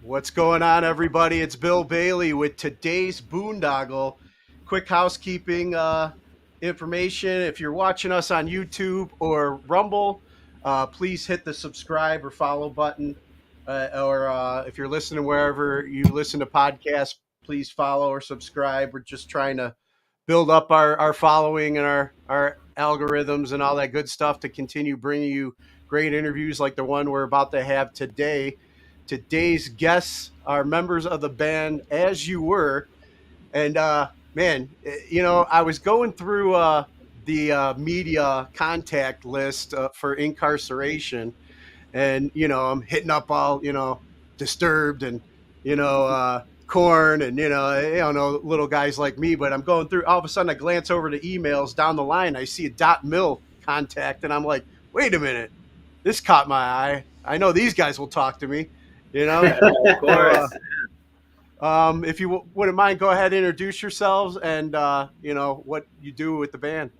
What's going on, everybody? It's Bill Bailey with today's Boondoggle. Quick housekeeping information. If you're watching us on YouTube or Rumble, please hit the subscribe or follow button. Or if you're listening wherever you listen to podcasts, please follow or subscribe. We're just trying to build up our following and our algorithms and all that good stuff to continue bringing you great interviews like the one we're about to have today. Today's guests are members of the band As You Were. And man, I was going through the media contact list for Incarceration, and I'm hitting up all Disturbed and Corn, and I don't know, little guys like me. But I'm going through. All of a sudden, I glance over to emails down the line. I see a .mil contact, and I'm like, wait a minute, this caught my eye. I know these guys will talk to me. You know, Of so, course. if you wouldn't mind, go ahead and introduce yourselves and what you do with the band.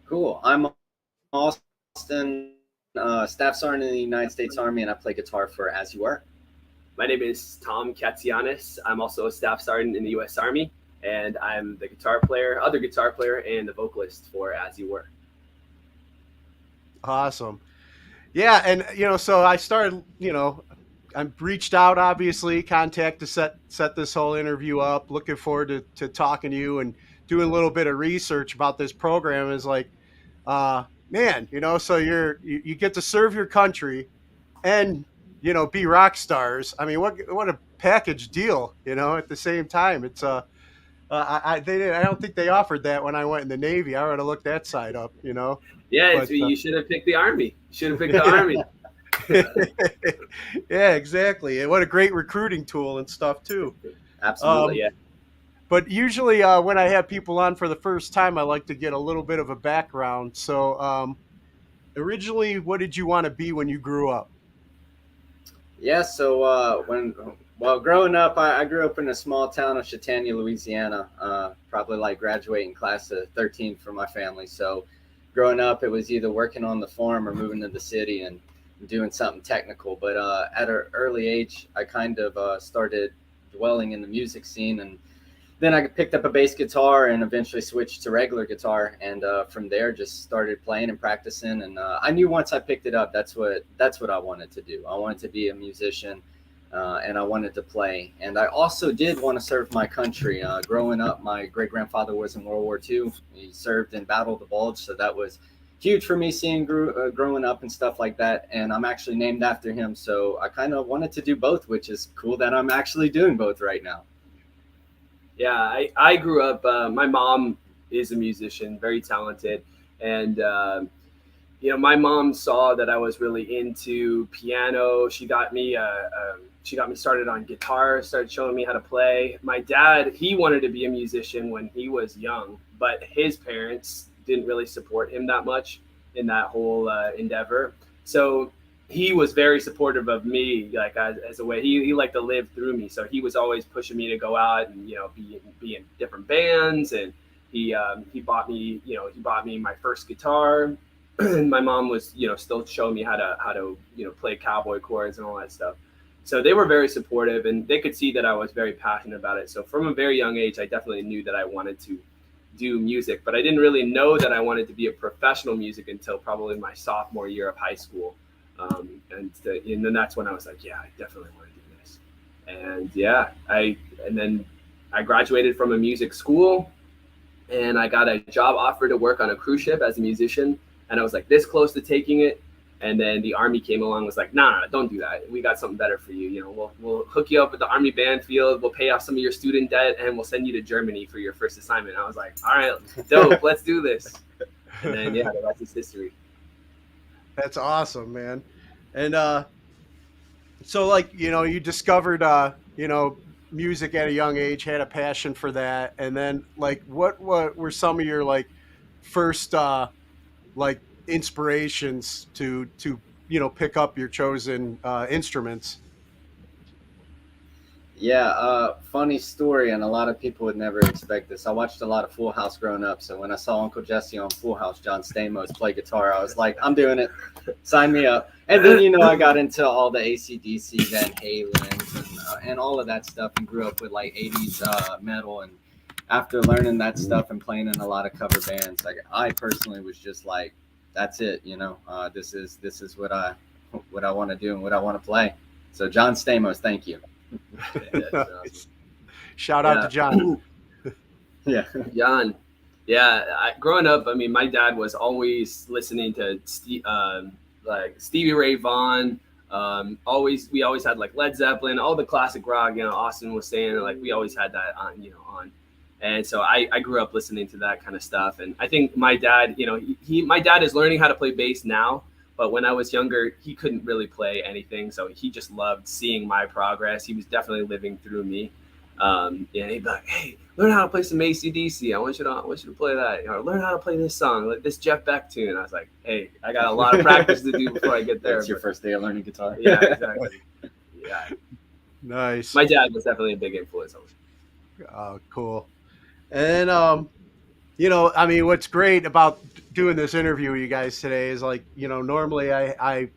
Cool. I'm Austin, Staff Sergeant in the United States Army, and I play guitar for As You Were. My name is Tom Katsianis. I'm also a staff sergeant in the U.S. Army, and I'm the other guitar player, and the vocalist for As You Were. Awesome. Yeah, and so I started, I reached out, obviously, contact to set this whole interview up. Looking forward to talking to you and doing a little bit of research about this program. Is like, man, so you get to serve your country and be rock stars. I mean, what a package deal, at the same time. It's I don't think they offered that when I went in the Navy. I would have looked that side up, Yeah, but you should have picked the Army. You should have picked the Army. yeah, exactly. And what a great recruiting tool and stuff too. Absolutely, Yeah. But usually, when I have people on for the first time, I like to get a little bit of a background. So, originally, what did you want to be when you grew up? Yeah. So growing up, I grew up in a small town of Chautauqua, Louisiana. Probably like graduating class of 13 for my family. So, growing up, it was either working on the farm or moving to the city and doing something technical. But at an early age, I kind of started dwelling in the music scene, and then I picked up a bass guitar and eventually switched to regular guitar. And from there, just started playing and practicing. And I knew once I picked it up, that's what I wanted to do. I wanted to be a musician, and I wanted to play. And I also did want to serve my country. Growing up, my great grandfather was in World War II. He served in Battle of the Bulge, so that was huge for me seeing growing up and stuff like that. And I'm actually named after him, so I kind of wanted to do both, which is cool that I'm actually doing both right now. Yeah, I grew up. My mom is a musician, very talented, and my mom saw that I was really into piano. She got me started on guitar, started showing me how to play. My dad, he wanted to be a musician when he was young, but his parents didn't really support him that much in that whole endeavor. So he was very supportive of me, like as a way he liked to live through me. So he was always pushing me to go out and be in different bands. And he bought me my first guitar. And my mom was still showing me how to play cowboy chords and all that stuff. So they were very supportive, and they could see that I was very passionate about it. So from a very young age, I definitely knew that I wanted to do music, but I didn't really know that I wanted to be a professional music until probably my sophomore year of high school. And then that's when I was like, yeah, I definitely want to do this. And yeah, then I graduated from a music school, and I got a job offer to work on a cruise ship as a musician. And I was like this close to taking it. And then the Army came along and was like, nah, don't do that. We got something better for you. We'll hook you up with the Army band field. We'll pay off some of your student debt, and we'll send you to Germany for your first assignment. I was like, all right, dope, let's do this. And then, yeah, the rest is history. That's awesome, man. And so, like, you discovered, music at a young age, had a passion for that, and then, like, what were some of your like first like inspirations to pick up your chosen instruments? Yeah, funny story, and a lot of people would never expect this. I watched a lot of Full House growing up, so when I saw Uncle Jesse on Full House, John Stamos play guitar, I was like, I'm doing it. Sign me up. And then, I got into all the AC/DC, Van Halen, and all of that stuff, and grew up with like 80s metal. And after learning that stuff and playing in a lot of cover bands, like I personally was just like, that's it. This is what I want to do and what I want to play. So John Stamos, thank you. Nice. Shout out to John. Yeah, John. Yeah, growing up, I mean, my dad was always listening to like Stevie Ray Vaughan. We always had like Led Zeppelin, all the classic rock. Austin was saying, like, we always had that on. And so I grew up listening to that kind of stuff. And I think my dad, my dad is learning how to play bass now. But when I was younger, he couldn't really play anything. So he just loved seeing my progress. He was definitely living through me. And he'd be like, hey, learn how to play some AC/DC. I want you to play that. Learn how to play this song, like this Jeff Beck tune. I was like, hey, I got a lot of practice to do before I get there. That's your first day of learning guitar. Yeah, exactly. Yeah. Nice. My dad was definitely a big influence on me. Oh, cool. And I mean, what's great about doing this interview with you guys today is, like, normally I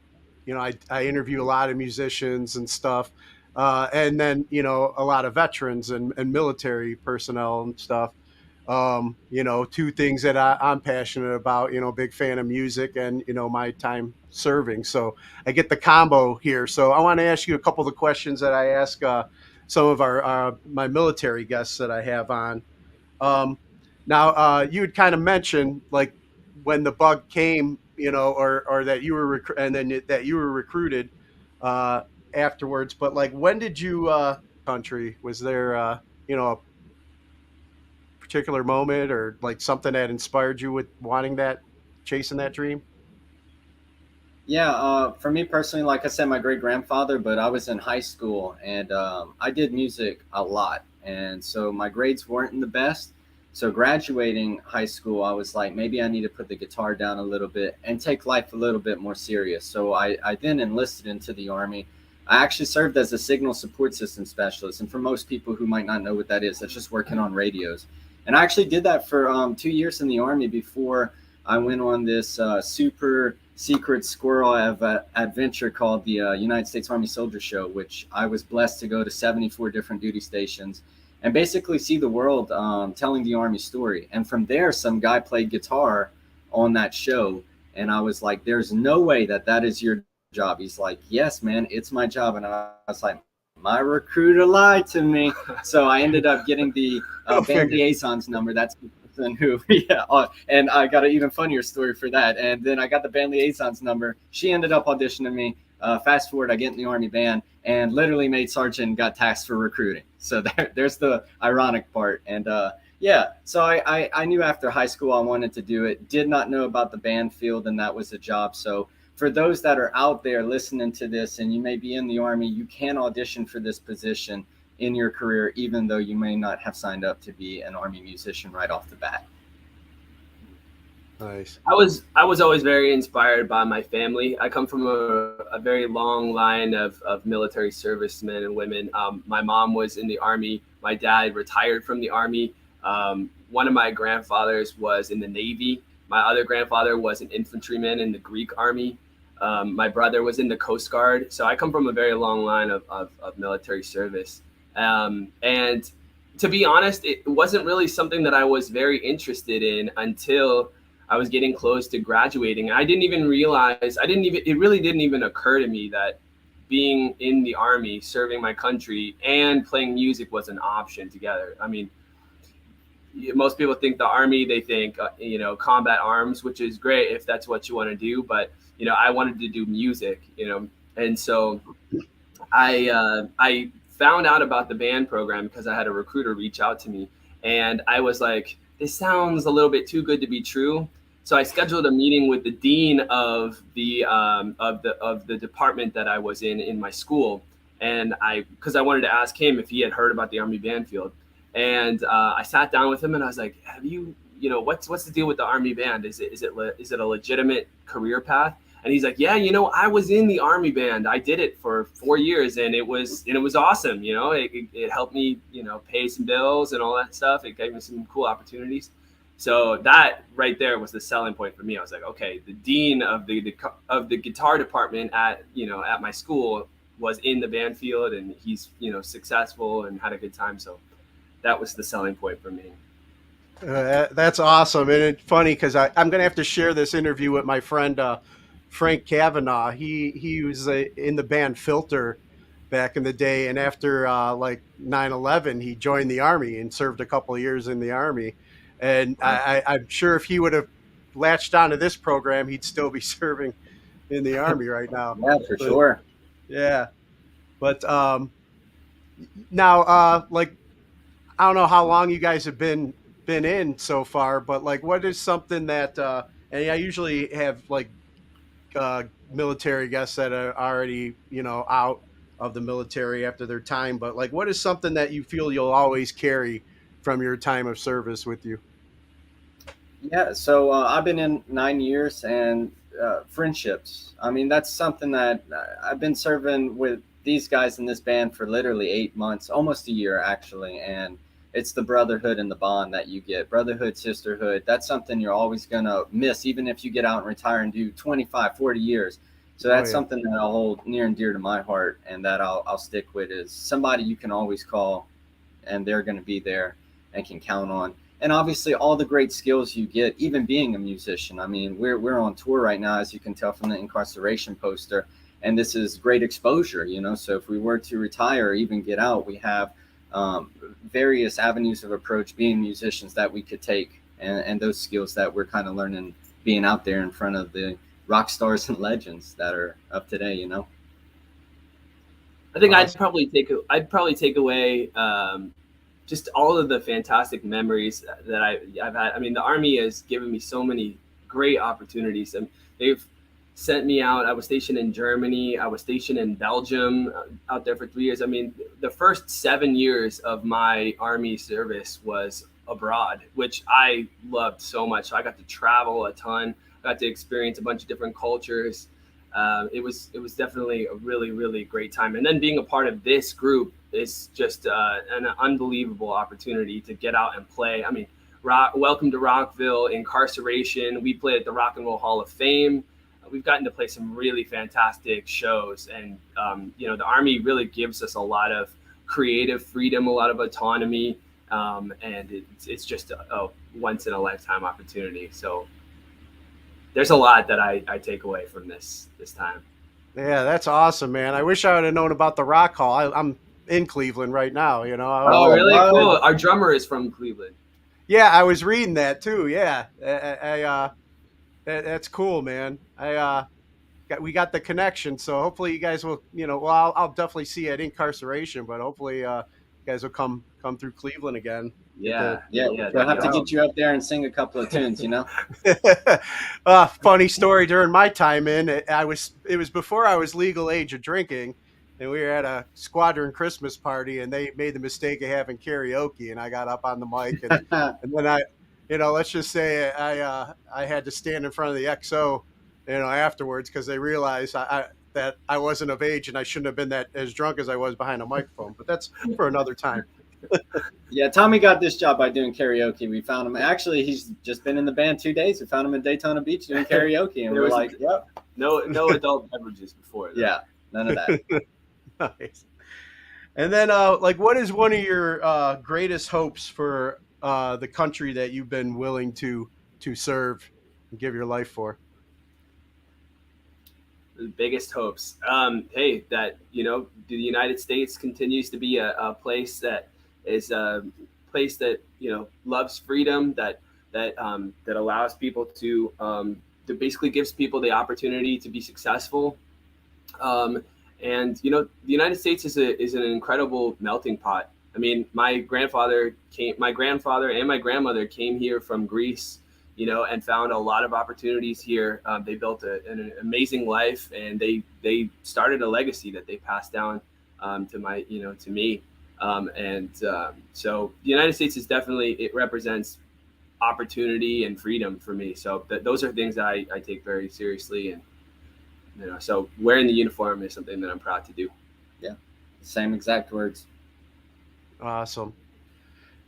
interview a lot of musicians and stuff, and then a lot of veterans and military personnel and stuff. Two things that I'm passionate about. Big fan of music and my time serving. So I get the combo here. So I want to ask you a couple of the questions that I ask some of my military guests that I have on. Now, you had kind of mentioned, like, when the bug came, or that you were and then that you were recruited afterwards. But, like, when did you country? Was there a particular moment or like something that inspired you with chasing that dream? Yeah, for me personally, like I said, my great grandfather, but I was in high school and I did music a lot. And so my grades weren't the best. So graduating high school, I was like, maybe I need to put the guitar down a little bit and take life a little bit more serious. So I then enlisted into the Army. I actually served as a signal support system specialist. And for most people who might not know what that is, that's just working on radios. And I actually did that for 2 years in the Army before I went on this super secret squirrel adventure called the United States Army Soldier Show, which I was blessed to go to 74 different duty stations and basically see the world telling the Army story. And from there, some guy played guitar on that show. And I was like, there's no way that is your job. He's like, yes, man, it's my job. And I was like, my recruiter lied to me. So I ended up getting the band liaison's number. That's who, and I got an even funnier story for that. And then I got the band liaison's number. She ended up auditioning me. Fast forward, I get in the Army band and literally made sergeant and got tasked for recruiting. So there's the ironic part. And so I knew after high school I wanted to do it. Did not know about the band field, and that was a job. So for those that are out there listening to this and you may be in the Army, you can audition for this position in your career, even though you may not have signed up to be an Army musician right off the bat. Nice. I was always very inspired by my family. I come from a very long line of military servicemen and women. My mom was in the Army. My dad retired from the Army. One of my grandfathers was in the Navy. My other grandfather was an infantryman in the Greek Army. My brother was in the Coast Guard. So I come from a very long line of military service. And to be honest, it wasn't really something that I was very interested in until I was getting close to graduating. I didn't even realize, it really didn't even occur to me that being in the Army, serving my country, and playing music was an option together. I mean, most people think the Army, they think, combat arms, which is great if that's what you want to do. But, I wanted to do music, and so I found out about the band program because I had a recruiter reach out to me, and I was like, this sounds a little bit too good to be true. So I scheduled a meeting with the dean of the department that I was in my school, and because I wanted to ask him if he had heard about the Army band field, and I sat down with him and I was like, have you, what's the deal with the Army band? Is it a legitimate career path? And he's like, yeah, I was in the Army band. I did it for 4 years, and it was awesome. It helped me, pay some bills and all that stuff. It gave me some cool opportunities. So that right there was the selling point for me. I was like, okay, the dean of the guitar department at my school was in the band field, and he's successful and had a good time. So that was the selling point for me. That's awesome, and it's funny because I'm going to have to share this interview with my friend Frank Kavanaugh. He was in the band Filter back in the day, and after like 9/11, he joined the Army and served a couple of years in the Army. And I'm sure if he would have latched onto this program, he'd still be serving in the Army right now. Yeah, for sure. Yeah, but now, like, I don't know how long you guys have been in so far, but like, what is something that and I usually have like military guests that are already out of the military after their time, but like, what is something that you feel you'll always carry from your time of service with you? Yeah, so I've been in 9 years, and friendships. I mean, that's something that I've been serving with these guys in this band for literally 8 months, almost a year actually, and it's the brotherhood and the bond that you get. Brotherhood, sisterhood, that's something you're always going to miss, even if you get out and retire and do 25, 40 years. So that's something that I'll hold near and dear to my heart, and that I'll stick with, is somebody you can always call, and they're going to be there and can count on. And obviously all the great skills you get, even being a musician. I mean, we're on tour right now, as you can tell from the Inkcarceration poster, and this is great exposure, So if we were to retire or even get out, we have various avenues of approach being musicians that we could take, and those skills that we're kind of learning being out there in front of the rock stars and legends that are up today. I think I'd probably take away just all of the fantastic memories that I've had. I mean, the Army has given me so many great opportunities, and they've sent me out. I was stationed in Germany. I was stationed in Belgium, out there for 3 years. I mean, the first 7 years of my Army service was abroad, which I loved so much. So I got to travel a ton. I got to experience a bunch of different cultures. It was definitely a really, really great time. And then being a part of this group is just an unbelievable opportunity to get out and play. I mean, Welcome to Rockville, Inkcarceration. We played at the Rock and Roll Hall of Fame. We've gotten to play some really fantastic shows. And, the Army really gives us a lot of creative freedom, a lot of autonomy. And it's just a once in a lifetime opportunity. So there's a lot that I take away from this time. Yeah, that's awesome, man. I wish I would have known about the Rock Hall. I'm in Cleveland right now, Oh, really? Cool. Our drummer is from Cleveland. Yeah, I was reading that too. Yeah, that's cool, man. We got the connection, so hopefully you guys will, well, I'll definitely see you at Inkcarceration, but hopefully you guys will come through Cleveland again. Yeah. We'll have to get you up there and sing a couple of tunes, Funny story, during my time in, it was before I was legal age of drinking, and we were at a squadron Christmas party, and they made the mistake of having karaoke, and I got up on the mic, and, and then I, let's just say I had to stand in front of the XO, afterwards, because they realized that I wasn't of age and I shouldn't have been that as drunk as I was behind a microphone. But that's for another time. Yeah, Tommy got this job by doing karaoke. We found him. Actually, he's just been in the band 2 days. We found him in Daytona Beach doing karaoke, and we're like, yep. No adult beverages before that. Yeah, none of that. Nice. And then, what is one of your greatest hopes for the country that you've been willing to serve and give your life for? The biggest hopes. Hey, that the United States continues to be a place that is a place that loves freedom, that allows people to basically gives people the opportunity to be successful. And the United States is an incredible melting pot. I mean, my grandfather and my grandmother came here from Greece, and found a lot of opportunities here. They built an amazing life, and they started a legacy that they passed down to me. So the United States is it represents opportunity and freedom for me. So those are things that I take very seriously, and So wearing the uniform is something that I'm proud to do. Yeah, same exact words. Awesome.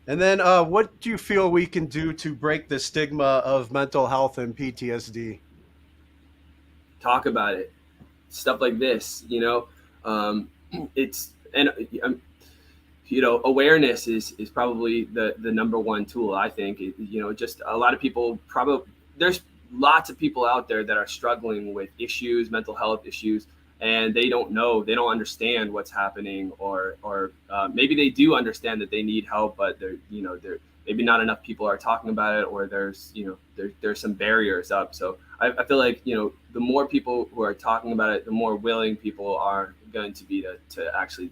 And then, what do you feel we can do to break the stigma of mental health and PTSD? Talk about it, stuff like this. It's and awareness is probably the number one tool. I think just a lot of people probably there's lots of people out there that are struggling with issues, mental health issues, and they don't understand what's happening, or maybe they do understand that they need help, but they're maybe not enough people are talking about it, or there's some barriers up. So I feel like the more people who are talking about it, the more willing people are going to be to actually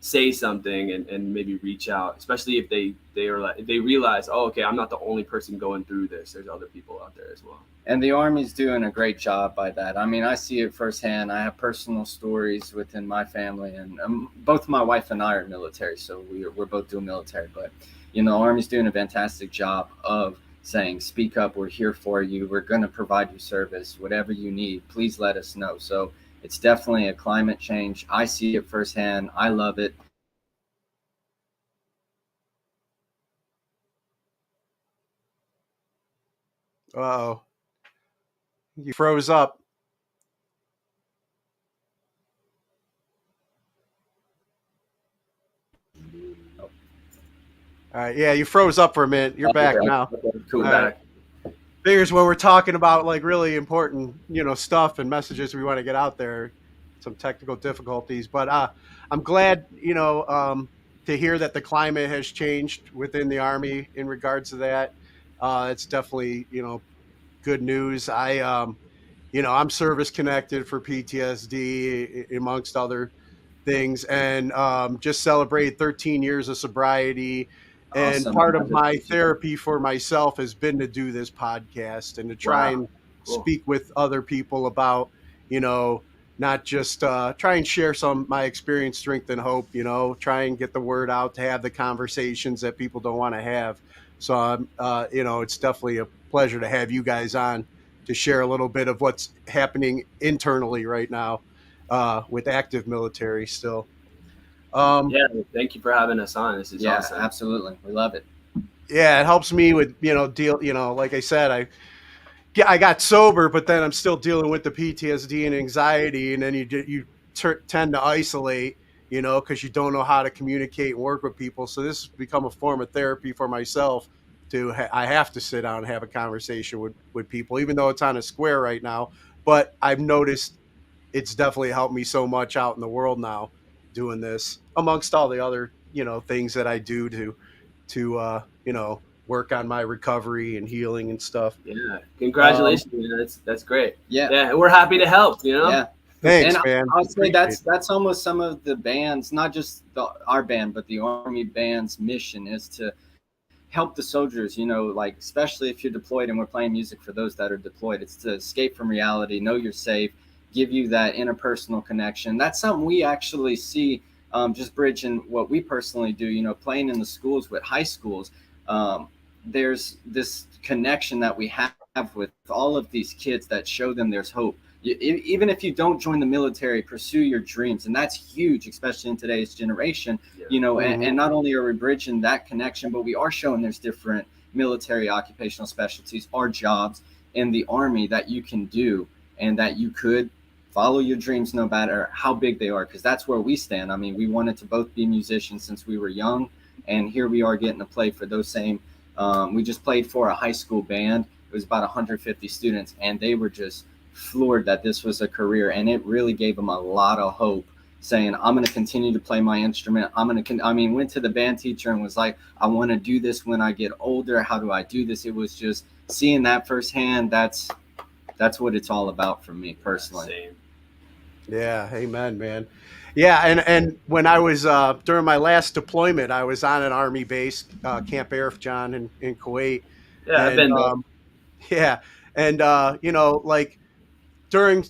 say something, and maybe reach out, especially if they realize, oh, okay, I'm not the only person going through this. There's other people out there as well. And the Army's doing a great job by that. I mean, I see it firsthand. I have personal stories within my family, and both my wife and I are military, so we're both dual military. But the Army's doing a fantastic job of saying, speak up, we're here for you, we're going to provide you service, whatever you need, please let us know. So it's definitely a climate change. I see it firsthand. I love it. Uh-oh. You froze up. All right, yeah, you froze up for a minute. You're back now. Cool, All back. right. Figures when we're talking about like really important, stuff and messages we want to get out there, some technical difficulties. But I'm glad, to hear that the climate has changed within the Army in regards to that. It's definitely, good news. I'm service connected for PTSD amongst other things, and just celebrated 13 years of sobriety. And Awesome. part of my therapy for myself has been to do this podcast and to try and Cool. speak with other people about, not just try and share some my experience, strength, and hope. Try and get the word out to have the conversations that people don't want to have. So, it's definitely a pleasure to have you guys on to share a little bit of what's happening internally right now with active military still. Yeah, thank you for having us on. This is awesome. Absolutely, we love it. Yeah, it helps me with like I said, I got sober, but then I'm still dealing with the PTSD and anxiety, and then you tend to isolate, because you don't know how to communicate and work with people. So this has become a form of therapy for myself. I have to sit down and have a conversation with people, even though it's on a square right now. But I've noticed it's definitely helped me so much out in the world now, doing this amongst all the other things that I do to work on my recovery and healing and stuff. Yeah, congratulations, man. That's great. Yeah, we're happy to help. Yeah. Thanks, and man. I'll say that's almost some of the bands, not just our band, but the Army band's mission is to help the soldiers, like especially if you're deployed and we're playing music for those that are deployed. It's to escape from reality, know you're safe, give you that interpersonal connection. That's something we actually see, just bridging what we personally do, playing in the schools with high schools. There's this connection that we have with all of these kids that show them there's hope. Even if you don't join the military, pursue your dreams. And that's huge, especially in today's generation, and not only are we bridging that connection, but we are showing there's different military occupational specialties or jobs in the Army that you can do, and that you could follow your dreams no matter how big they are, because that's where we stand. I mean, we wanted to both be musicians since we were young, and here we are getting to play for those same. We just played for a high school band. It was about 150 students, and they were just floored that this was a career, and it really gave them a lot of hope, saying, I'm going to continue to play my instrument. Went to the band teacher and was like, I want to do this when I get older. How do I do this? It was just seeing that firsthand. That's what it's all about for me personally. Same. Yeah, amen, man. Yeah, and when I was during my last deployment, I was on an Army base, Camp Arif John in Kuwait. Yeah, I've been there. Yeah, and like during,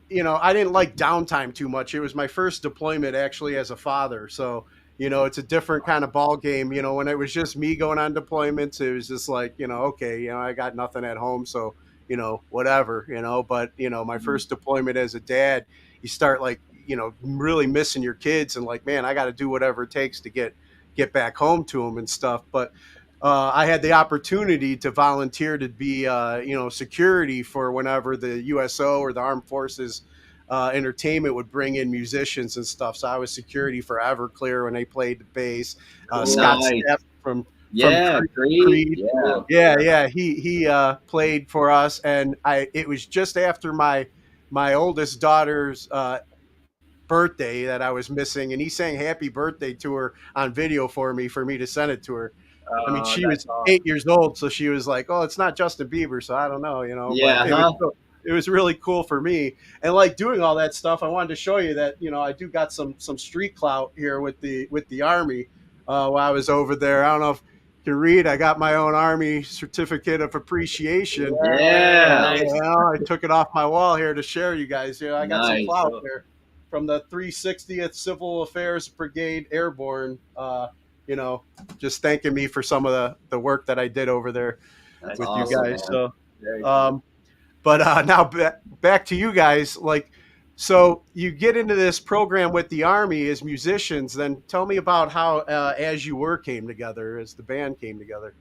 I didn't like downtime too much. It was my first deployment actually as a father, so it's a different kind of ball game. When it was just me going on deployments, it was just like, okay, I got nothing at home, so whatever, but my first deployment as a dad, you start like, really missing your kids, and like, man, I got to do whatever it takes to get back home to them and stuff. But I had the opportunity to volunteer to be, security for whenever the USO or the Armed Forces entertainment would bring in musicians and stuff. So I was security for Everclear when they played the bass. Scott Nice. Stapp from Yeah, Creed. Creed. Yeah. Yeah. He played for us, and it was just after my oldest daughter's birthday that I was missing, and he sang "Happy Birthday" to her on video for me to send it to her. I mean, she That's was awesome. 8 years old, so she was like, "Oh, it's not Justin Bieber," so I don't know, but Yeah, huh? it was really cool for me. And like doing all that stuff, I wanted to show you that I do got some street clout here with the Army. While I was over there, I don't know if you can read. I got my own Army certificate of appreciation. Yeah. Nice. I took it off my wall here to share you guys. I got some Nice. clout there from the 360th Civil Affairs Brigade Airborne. Just thanking me for some of the work that I did over there That's with awesome, you guys. man. So, Very cool. but now back to you guys. Like, so you get into this program with the Army as musicians. Then tell me about how As You Were came together, as the band came together.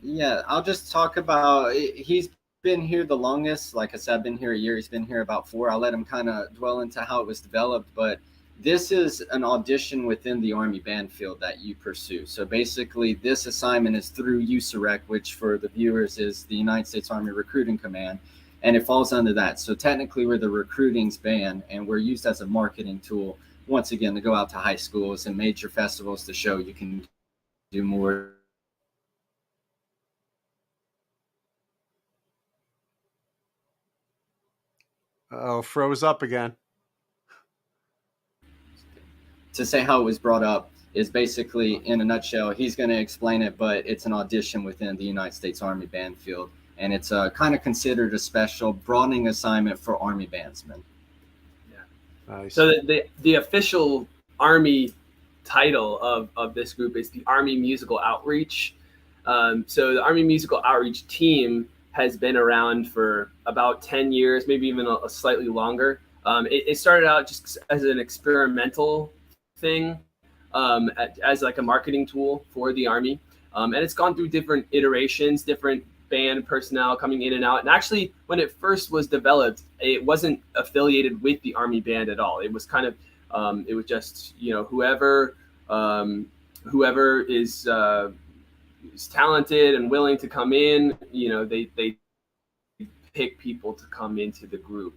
Yeah, I'll just talk about. He's been here the longest. Like I said, I've been here a year. He's been here about 4. I'll let him kind of dwell into how it was developed. But this is an audition within the Army band field that you pursue. So basically, this assignment is through USAREC, which for the viewers is the United States Army Recruiting Command, and it falls under that. So technically, we're the recruitings band, and we're used as a marketing tool. Once again, to go out to high schools and major festivals to show you can do more. Oh, froze up again. To say how it was brought up is basically, in a nutshell, he's going to explain it, but it's an audition within the United States Army band field, and it's kind of considered a special broadening assignment for Army bandsmen. Nice. So the official Army title of this group is the Army Musical Outreach. So the Army Musical Outreach team has been around for about 10 years, maybe even a slightly longer. It started out just as an experimental thing, as like a marketing tool for the Army. And it's gone through different iterations, different band personnel coming in and out. And actually, when it first was developed, it wasn't affiliated with the Army band at all. It was kind of, it was just, whoever is talented and willing to come in, they pick people to come into the group.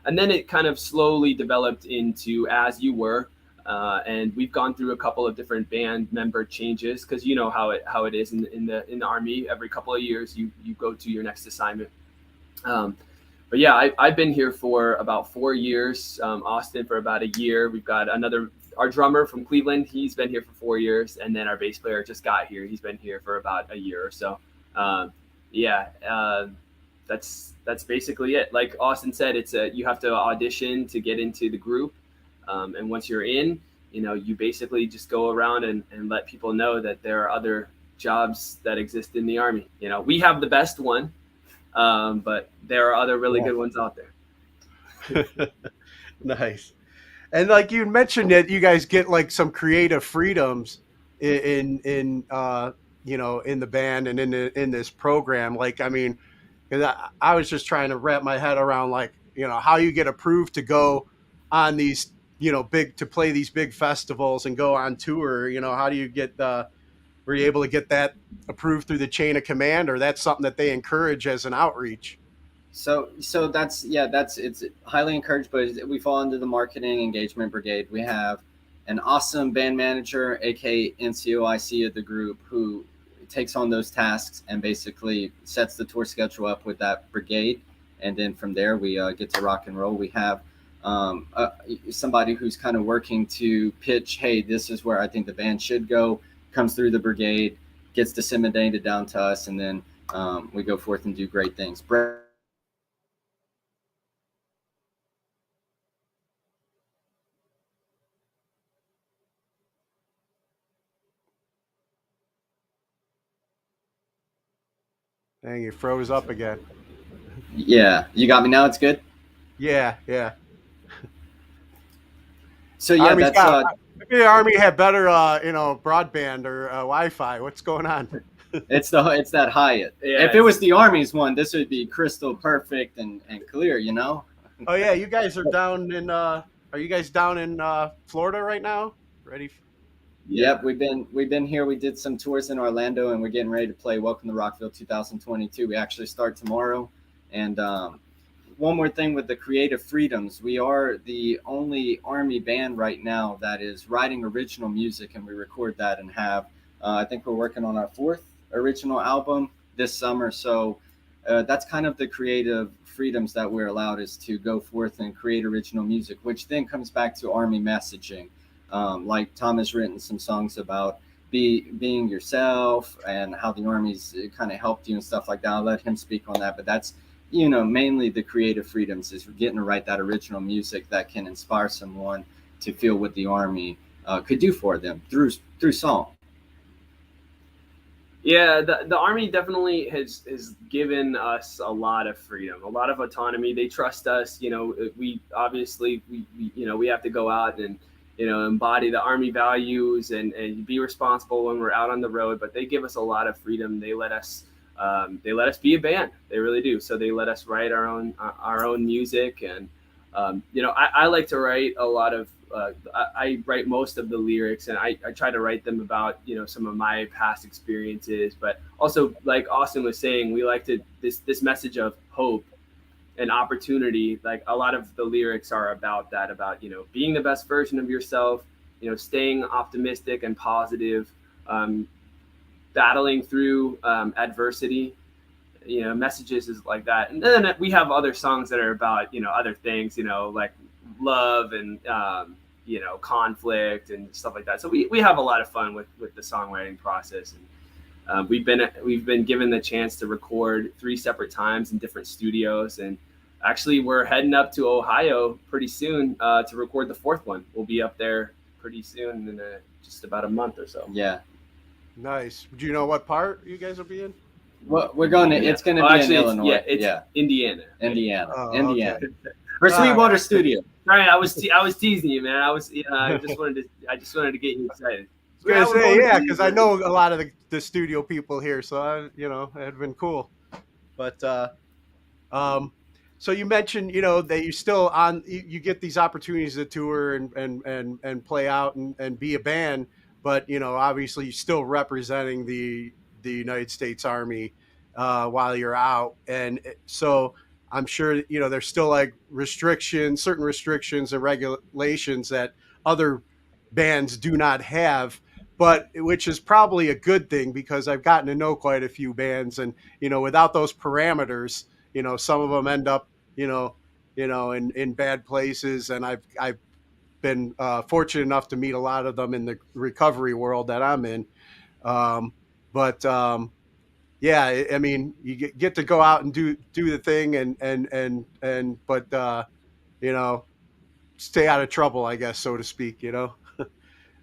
And then it kind of slowly developed into As You Were. And we've gone through a couple of different band member changes, because you know how it is in the Army. Every couple of years you go to your next assignment. But yeah, I've been here for about 4 years. Austin for about a year. We've got our drummer from Cleveland. He's been here for 4 years, and then our bass player just got here. He's been here for about a year or so. That's basically it. Like Austin said, you have to audition to get into the group. And once you're in, you basically just go around and let people know that there are other jobs that exist in the Army. We have the best one, but there are other really good ones out there. Nice. And like you mentioned that you guys get like some creative freedoms in the band and in this program. Like, I mean, 'cause I was just trying to wrap my head around like, how you get approved to go on these, to play these big festivals and go on tour. How do you were you able to get that approved through the chain of command, or that's something that they encourage as an outreach? So it's highly encouraged, but we fall under the marketing engagement brigade. We have an awesome band manager, aka NCOIC of the group, who takes on those tasks and basically sets the tour schedule up with that brigade. And then from there, we get to rock and roll. We have somebody who's kind of working to pitch, hey, this is where I think the band should go, comes through the brigade, gets disseminated down to us, and then we go forth and do great things. Dang, you froze up again. Yeah, you got me now. It's good. Yeah, yeah. So yeah, Army's that's got. Maybe the Army had better, broadband or Wi-Fi. What's going on? it's that Hyatt. Yeah, If it was the Army's one, this would be crystal perfect and clear. You know. Oh yeah, you guys are down in. Are you guys down in Florida right now? Ready? Yep, we've been here. We did some tours in Orlando, and we're getting ready to play Welcome to Rockville 2022. We actually start tomorrow. And one more thing with the creative freedoms, we are the only Army band right now that is writing original music, and we record that and have. I think we're working on our 4th original album this summer. So that's kind of the creative freedoms that we're allowed, is to go forth and create original music, which then comes back to Army messaging. Like Tom has written some songs about being yourself and how the Army's kind of helped you and stuff like that. I'll let him speak on that, but that's, mainly the creative freedoms, is getting to write that original music that can inspire someone to feel what the Army could do for them through song. Yeah, the Army definitely has given us a lot of freedom, a lot of autonomy. They trust us. We obviously we have to go out and embody the Army values and be responsible when we're out on the road. But they give us a lot of freedom. They let us be a band. They really do. So they let us write our own music, and I like to write a lot of. I write most of the lyrics, and I try to write them about some of my past experiences, but also, like Austin was saying, we like to this message of hope and opportunity. Like, a lot of the lyrics are about that, about being the best version of yourself, staying optimistic and positive, battling through adversity. Messages is like that. And then we have other songs that are about other things, like love and conflict and stuff like that. So we have a lot of fun with the songwriting process. And we've been given the chance to record 3 separate times in different studios, and actually we're heading up to Ohio pretty soon to record the 4th one. We'll be up there pretty soon, in just about a month or so. Yeah. Nice. Do you know what part you guys will be in? Well, we're going to. It's going to be in Illinois. It's Indiana. Indiana. Oh, Indiana. okay. For Sweetwater Studio. Right, I was teasing you, man. I just wanted to get you excited. I was gonna say, yeah, because I know a lot of the studio people here, so it'd been cool. But so you mentioned that you still you get these opportunities to tour and play out and be a band, but obviously you're still representing the United States Army while you're out, and so I'm sure there's still like certain restrictions and regulations that other bands do not have, but which is probably a good thing, because I've gotten to know quite a few bands, and without those parameters, some of them end up in bad places, and I've been fortunate enough to meet a lot of them in the recovery world that I'm in, but yeah, I mean, you get to go out and do the thing, but stay out of trouble, I guess, so to speak. No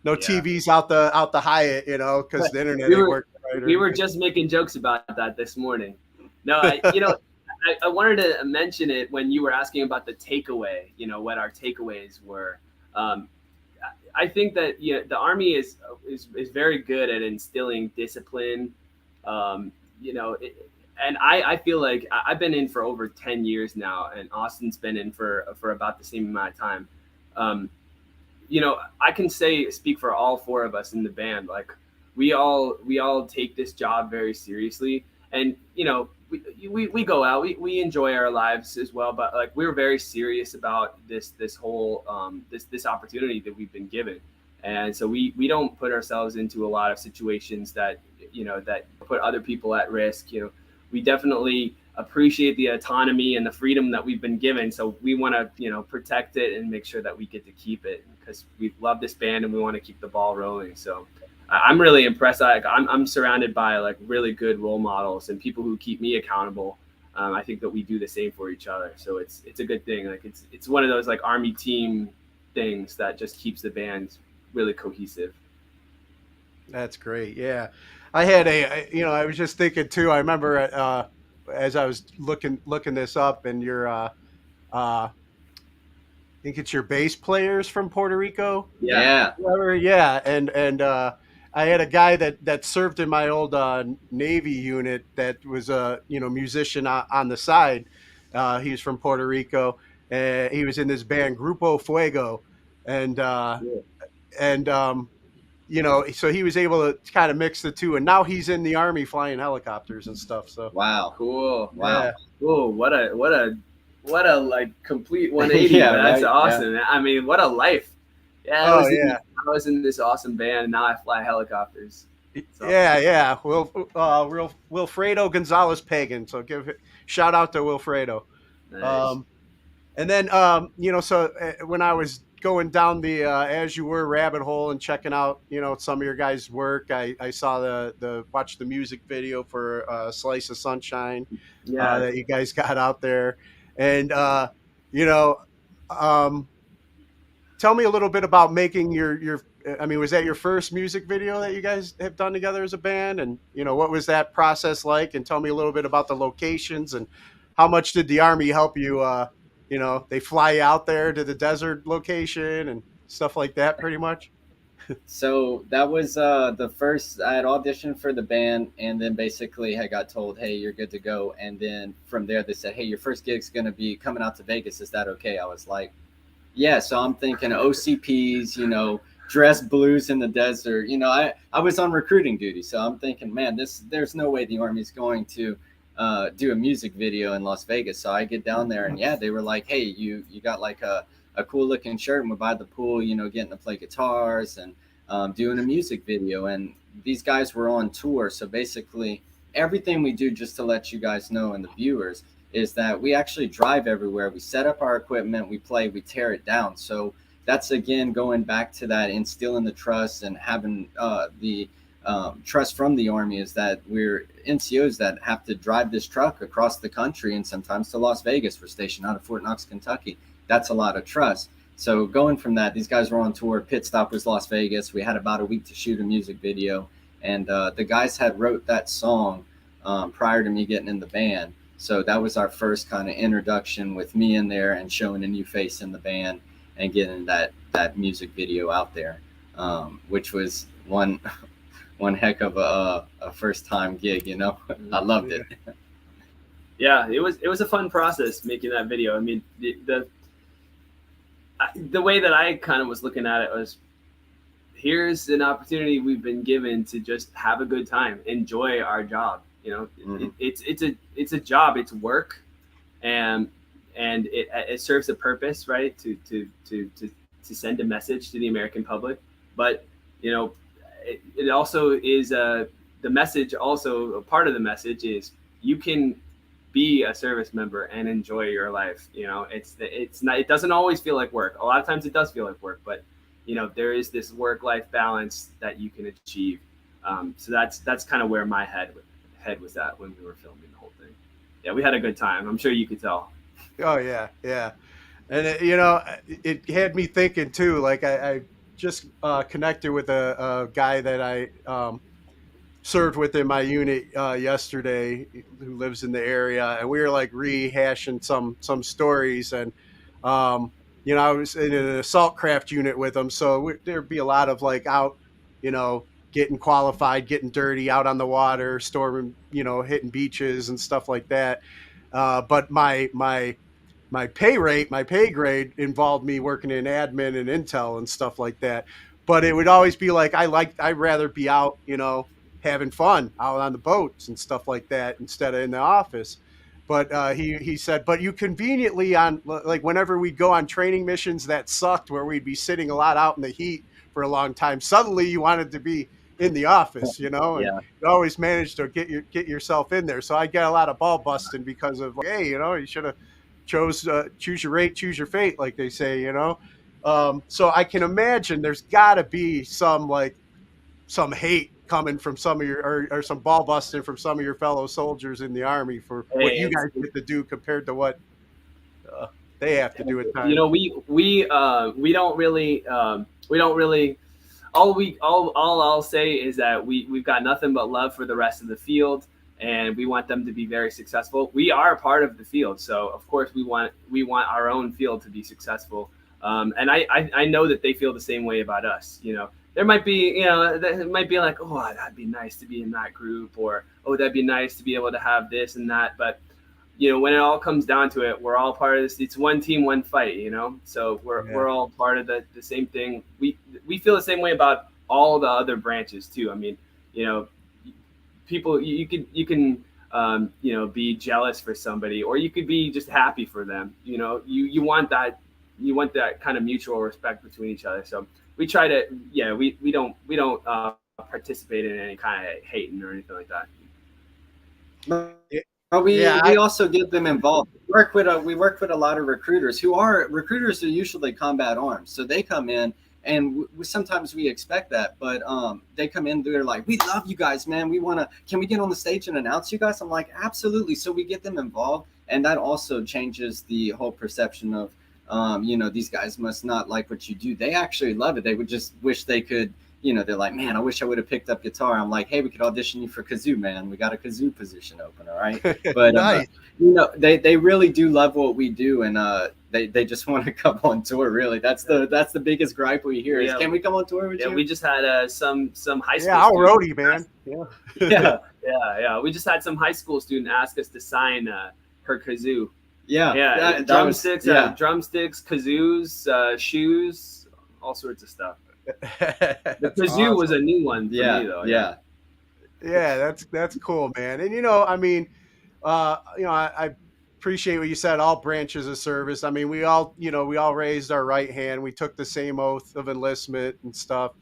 TVs out the Hyatt, because the internet ain't working right. We were just making jokes about that this morning. No, I wanted to mention it when you were asking about the takeaway. What our takeaways were. I think that the Army is very good at instilling discipline. And I feel like I've been in for over 10 years now, and Austin's been in for about the same amount of time. I can speak for all 4 of us in the band. Like, we all take this job very seriously, and we go out, we enjoy our lives as well, but like, we're very serious about this whole this opportunity that we've been given. And so we don't put ourselves into a lot of situations that that put other people at risk. We definitely appreciate the autonomy and the freedom that we've been given. So we want to protect it and make sure that we get to keep it, because we love this band and we want to keep the ball rolling. So I'm really impressed. I'm surrounded by like really good role models and people who keep me accountable. I think that we do the same for each other. So it's a good thing. Like, it's one of those like Army team things that just keeps the band really cohesive. That's great. Yeah. I had I was just thinking too, I remember as I was looking this up, and I think it's your bass players from Puerto Rico. Yeah. Yeah. Yeah, and I had a guy that served in my old Navy unit that was a musician on the side. He's from Puerto Rico, and he was in this band Grupo Fuego, and Yeah. and so he was able to kind of mix the two, and now he's in the Army flying helicopters and stuff. So Wow. Cool. Wow. yeah, Cool. What a like complete 180. Yeah, That's right, awesome. I mean, what a life. Yeah, Oh, yeah. I was in this awesome band, and now I fly helicopters. So, yeah. Wilfredo Gonzalez Pagan. So shout out to Wilfredo. nice. And then, so when I was going down the As You Were rabbit hole and checking out, some of your guys' work, I saw watched the music video for Slice of Sunshine Yeah. that you guys got out there. And, you know, um, tell me a little bit about making I mean, was that your first music video that you guys have done together as a band? And, what was that process like? And tell me a little bit about the locations and how much did the Army help you? They fly you out there to the desert location and stuff like that, pretty much. So that was the first. I had auditioned for the band, and then basically I got told, "Hey, you're good to go." And then from there, they said, "Hey, your first gig's gonna be coming out to Vegas. Is that okay?" I was like, "Yeah." So I'm thinking OCPs, dress blues in the desert. I was on recruiting duty, so I'm thinking, man, there's no way the Army's going to do a music video in Las Vegas. So I get down there, and yeah, they were like, "Hey, you got like a cool looking shirt, and we're by the pool, getting to play guitars and doing a music video." And these guys were on tour. So basically everything we do, just to let you guys know and the viewers, is that we actually drive everywhere. We set up our equipment, we play, we tear it down. So that's, again, going back to that, instilling the trust and having the trust from the Army, is that we're NCOs that have to drive this truck across the country and sometimes to Las Vegas. We're stationed out of Fort Knox, Kentucky. That's a lot of trust. So going from that, these guys were on tour. Pit stop was Las Vegas. We had about a week to shoot a music video. And the guys had wrote that song prior to me getting in the band. So that was our first kind of introduction with me in there and showing a new face in the band and getting that music video out there, which was one heck of a first time gig. I loved it. Yeah, it was a fun process making that video. I mean, the way that I kind of was looking at it was, here's an opportunity we've been given to just have a good time, enjoy our job. Mm-hmm. It's a job, it's work, and it serves a purpose, right? To send a message to the American public, but it also is the message. Also, a part of the message is you can be a service member and enjoy your life. It's not. It doesn't always feel like work. A lot of times it does feel like work, but there is this work-life balance that you can achieve. So that's kind of where my head was at when we were filming the whole thing. Yeah, we had a good time. I'm sure you could tell. Oh yeah, and it had me thinking too. Like I just connected with a guy that I served with in my unit yesterday, who lives in the area, and we were like rehashing some stories. And I was in an assault craft unit with him, so there'd be a lot of like out, getting qualified, getting dirty out on the water, storming, hitting beaches and stuff like that. But my pay grade involved me working in admin and intel and stuff like that. But it would always be like, I'd rather be out, having fun out on the boats and stuff like that instead of in the office. But he said, but you conveniently on, like, whenever we'd go on training missions that sucked, where we'd be sitting a lot out in the heat for a long time, suddenly you wanted to be in the office, and Yeah. you always managed to get yourself in there. So I get a lot of ball busting because of, like, hey, you should have choose your rate, choose your fate, like they say, so I can imagine there's got to be some hate coming from some of your, or some ball busting from some of your fellow soldiers in the Army for what you guys get to do compared to what they have to do at times. We don't really. All I'll say is that we've got nothing but love for the rest of the field. and we want them to be very successful. We are a part of the field, so of course we want our own field to be successful. And I know that they feel the same way about us. There might be, it might be like, oh, that'd be nice to be in that group, or oh, that'd be nice to be able to have this and that. But when it all comes down to it, we're all part of this. It's one team, one fight. So we're all part of the same thing. We feel the same way about all the other branches too. I mean, people, you can be jealous for somebody, or you could be just happy for them. You want that kind of mutual respect between each other. So we try to, we don't participate in any kind of hating or anything like that. But we also get them involved. We work with a lot of recruiters recruiters are usually combat arms. So they come in, and sometimes we expect that, but they come in, they're like, we love you guys, man. Can we get on the stage and announce you guys? I'm like, absolutely. So we get them involved, and that also changes the whole perception of, these guys must not like what you do. They actually love it. They would just wish they could, they're like, man, I wish I would have picked up guitar. I'm like, hey, we could audition you for kazoo, man. We got a kazoo position open, all right? But, nice. They really do love what we do, and they just want to come on tour, really. That's the biggest gripe we hear is, can we come on tour with you? Yeah, we just had some high school I'll student roadie, man. Yeah. We just had some high school student ask us to sign her kazoo. Yeah. Drumsticks, kazoos, shoes, all sorts of stuff. The kazoo awesome. Was a new one for me, though. Yeah, that's cool, man. And I appreciate what you said. All branches of service. I mean, we all raised our right hand. We took the same oath of enlistment and stuff.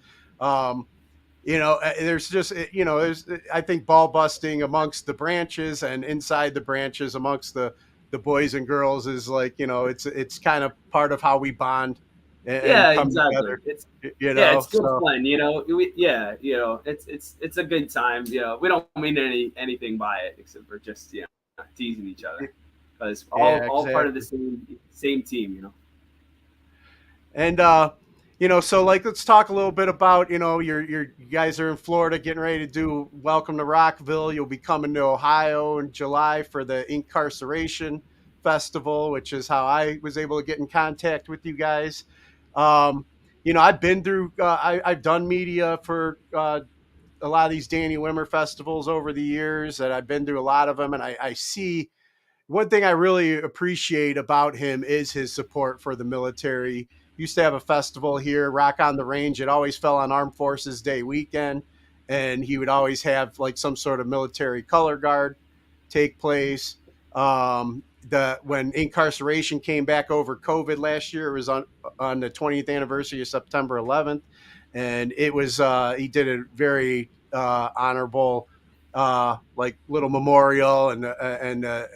There's just, there's, I think, ball busting amongst the branches and inside the branches amongst the boys and girls is like, it's kind of part of how we bond. And come exactly. Together, it's it's good fun. It's a good time. We don't mean anything by it except for just teasing each other, because all part of the same team. And so like, let's talk a little bit about you guys are in Florida getting ready to do Welcome to Rockville. You'll be coming to Ohio in July for the Inkcarceration Festival, which is how I was able to get in contact with you guys. I've been through, I've done media for a lot of these Danny Wimmer festivals over the years, and I've been through a lot of them. And I see one thing I really appreciate about him is his support for the military. Used to have a festival here, Rock on the Range. It always fell on Armed Forces Day weekend, and he would always have like some sort of military color guard take place. When Inkcarceration came back over COVID last year, it was on the 20th anniversary of September 11th, and it was he did a very honorable like little memorial and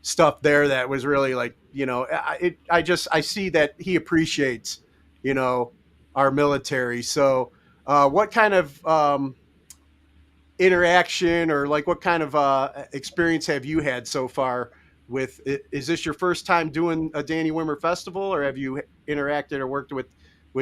stuff there that was really like, I see that he appreciates our military. So what kind of interaction or like what kind of experience have you had so far with it? Is this your first time doing a Danny Wimmer festival, or have you interacted or worked with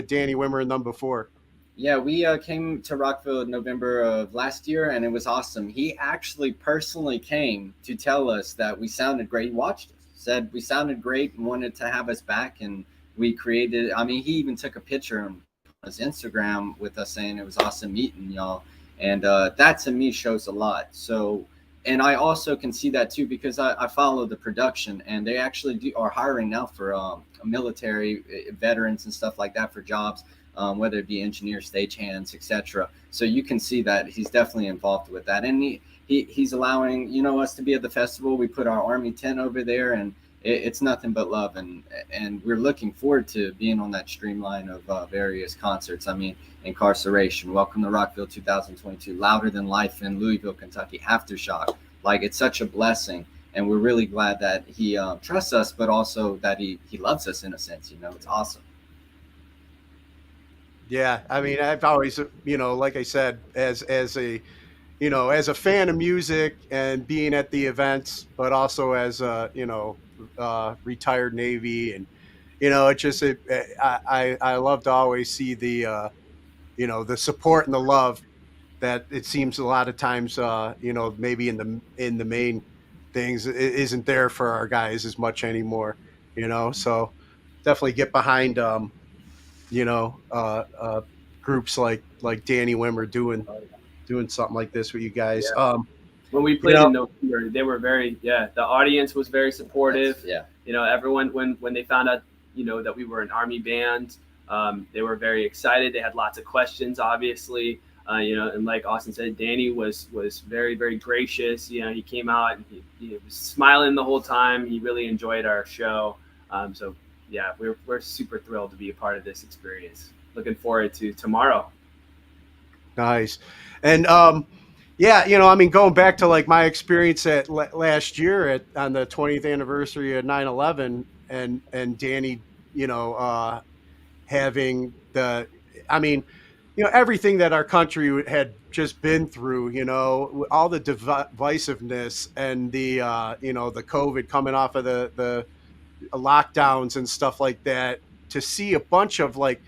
Danny Wimmer and them before? Yeah, we came to Rockville in November of last year, and it was awesome. He actually personally came to tell us that we sounded great. He watched us, said we sounded great and wanted to have us back, and we created, he even took a picture on his Instagram with us saying it was awesome meeting y'all. And that to me shows a lot. So, and I also can see that too, because I follow the production, and they actually are hiring now for military veterans and stuff like that for jobs, whether it be engineers, stagehands, etc. So you can see that he's definitely involved with that. And he's allowing, us to be at the festival. We put our Army tent over there, and it's nothing but love. And we're looking forward to being on that streamline of various concerts. Inkcarceration, Welcome to Rockville 2022, Louder Than Life in Louisville, Kentucky, Aftershock. Like, it's such a blessing, and we're really glad that he trusts us, but also that he loves us in a sense. It's awesome. Yeah, I've always, like I said, as a fan of music and being at the events, but also as a retired Navy, and it's just I love to always see the the support and the love that it seems a lot of times, maybe in the main things, it isn't there for our guys as much anymore. So definitely get behind, you know, groups like Danny Wimmer doing something like this with you guys. Yeah. When we played in November, they were the audience was very supportive. Everyone, when they found out, that we were an Army band, they were very excited. They had lots of questions, obviously. And like Austin said, Danny was very, very gracious. He came out and he was smiling the whole time. He really enjoyed our show. So yeah, we're super thrilled to be a part of this experience. Looking forward to tomorrow. Nice. And going back to like my experience at last year on the 20th anniversary of 9/11, and Danny, having everything that our country had just been through, all the divisiveness and the the COVID coming off of the lockdowns and stuff like that, to see a bunch of like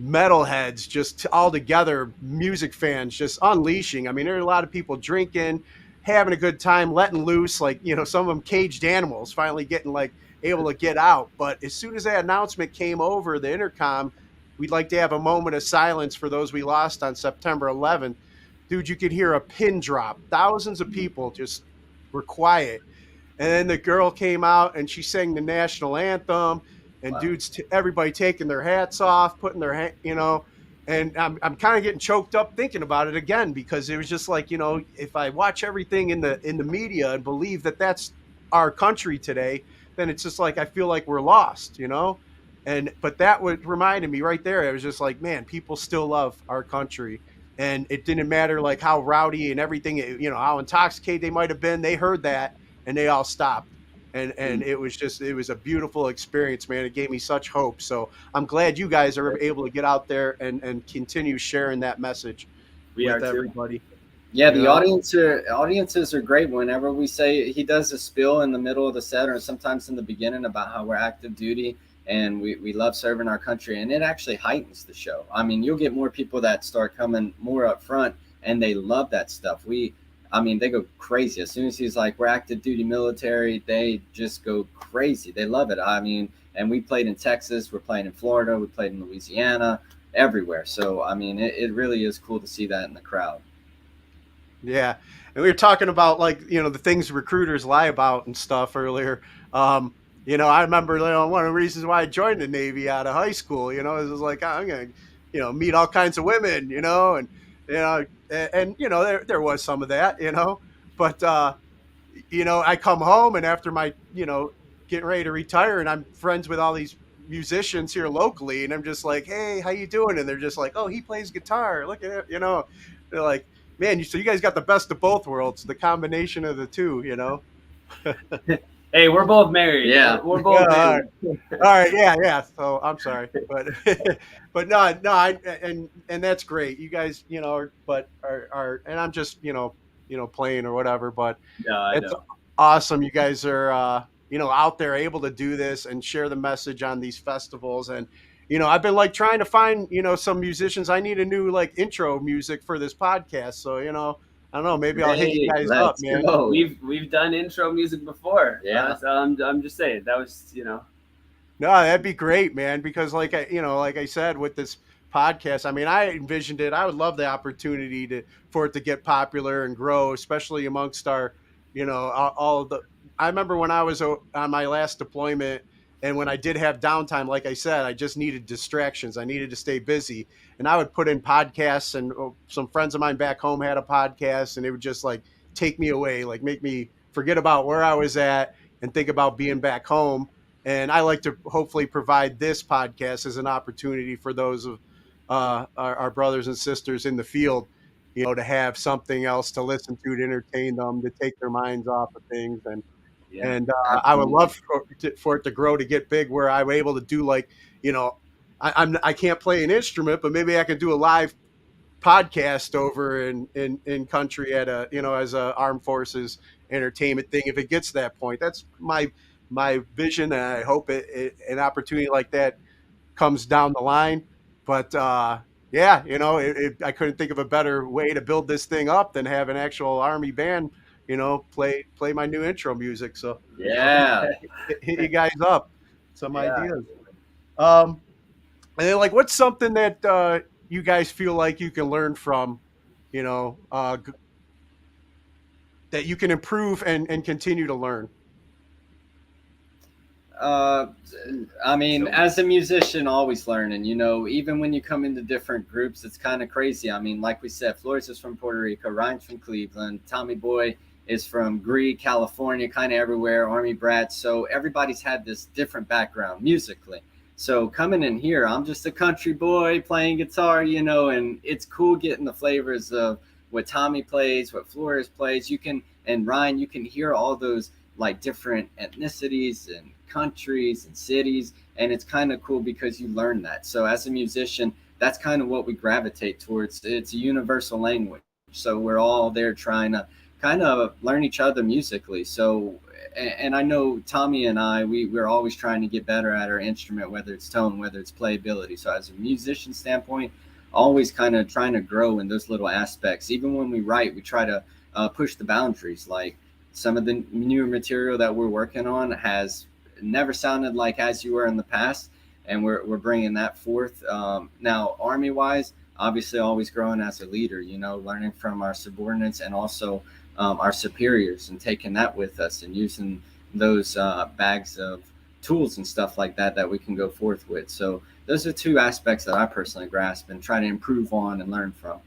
metalheads just all together, music fans just unleashing. I mean, there are a lot of people drinking, having a good time, letting loose, like, some of them caged animals, finally getting like able to get out. But as soon as that announcement came over the intercom, we'd like to have a moment of silence for those we lost on September 11th. Dude, you could hear a pin drop. Thousands of people just were quiet. And then the girl came out and she sang the national anthem, and wow, dudes, everybody taking their hats off, putting their and I'm kind of getting choked up thinking about it again, because it was just like, if I watch everything in the media and believe that that's our country today, then it's just like I feel like we're lost, but that reminded me right there. It was just like, man, people still love our country, and it didn't matter like how rowdy and everything, how intoxicated they might have been. They heard that and they all stopped. And it was a beautiful experience, man. It gave me such hope. So I'm glad you guys are able to get out there and continue sharing that message with everybody. Yeah, the audiences are great. Whenever we say, he does a spiel in the middle of the set or sometimes in the beginning about how we're active duty and we love serving our country, and it actually heightens the show. I mean, you'll get more people that start coming more up front, and they love that stuff. They go crazy. As soon as he's like, we're active duty military, they just go crazy. They love it. And we played in Texas, we're playing in Florida, we played in Louisiana, everywhere. So, it really is cool to see that in the crowd. Yeah. And we were talking about like, the things recruiters lie about and stuff earlier. I remember, one of the reasons why I joined the Navy out of high school, it was like, I'm going to, meet all kinds of women, and there was some of that, but I come home, and after my getting ready to retire, and I'm friends with all these musicians here locally, and I'm just like, hey, how you doing? And they're just like, oh, he plays guitar, look at it, they're like, man, so you guys got the best of both worlds, the combination of the two. Hey, we're both married. Yeah, we're both married. All right, yeah. So I'm sorry, but but no, and that's great. You guys, are and I'm just playing or whatever. But it's awesome. You guys are out there able to do this and share the message on these festivals. And I've been like trying to find some musicians. I need a new like intro music for this podcast. So I don't know. Maybe I'll hit you guys up, man. Go. We've done intro music before. Yeah. So I'm just saying that was No, that'd be great, man. Because like I said with this podcast, I envisioned it. I would love the opportunity for it to get popular and grow, especially amongst our, all of the. I remember when I was on my last deployment, and when I did have downtime, like I said, I just needed distractions. I needed to stay busy. And I would put in podcasts, and some friends of mine back home had a podcast, and it would just like take me away, like make me forget about where I was at and think about being back home. And I like to hopefully provide this podcast as an opportunity for those of our brothers and sisters in the field, to have something else to listen to entertain them, to take their minds off of things. And I would love for it to grow, to get big, where I'm able to do like, I can't play an instrument, but maybe I can do a live podcast over in country at a, as a armed forces entertainment thing. If it gets to that point, that's my vision. And I hope an opportunity like that comes down the line. But yeah, I couldn't think of a better way to build this thing up than have an actual Army band, play my new intro music. So I'll Yeah. hit you guys up some Yeah. ideas. Um, and then, like, what's something that you guys feel like you can learn from, that you can improve and continue to learn? Uh, I mean, So as a musician, always learning. Even when you come into different groups, it's kind of crazy. I mean, like we said, Flores is from Puerto Rico, Ryan's from Cleveland, Tommy Boy is from Greece, California, kind of everywhere, Army brats. So everybody's had this different background musically. So coming in here, I'm just a country boy playing guitar, and it's cool getting the flavors of what Tommy plays, what Flores plays. And Ryan, you can hear all those like different ethnicities and countries and cities, and it's kind of cool because you learn that. So as a musician, that's kind of what we gravitate towards. It's a universal language, so we're all there trying to kind of learn each other musically. So and I know Tommy and we're always trying to get better at our instrument, whether it's tone, whether it's playability. So as a musician standpoint, always kind of trying to grow in those little aspects. Even when we write, we try to push the boundaries. Like some of the newer material that we're working on has never sounded like As You Were in the past, and we're bringing that forth. Now, Army wise, obviously always growing as a leader, learning from our subordinates and also our superiors, and taking that with us and using those bags of tools and stuff like that we can go forth with. So those are two aspects that I personally grasp and try to improve on and learn from.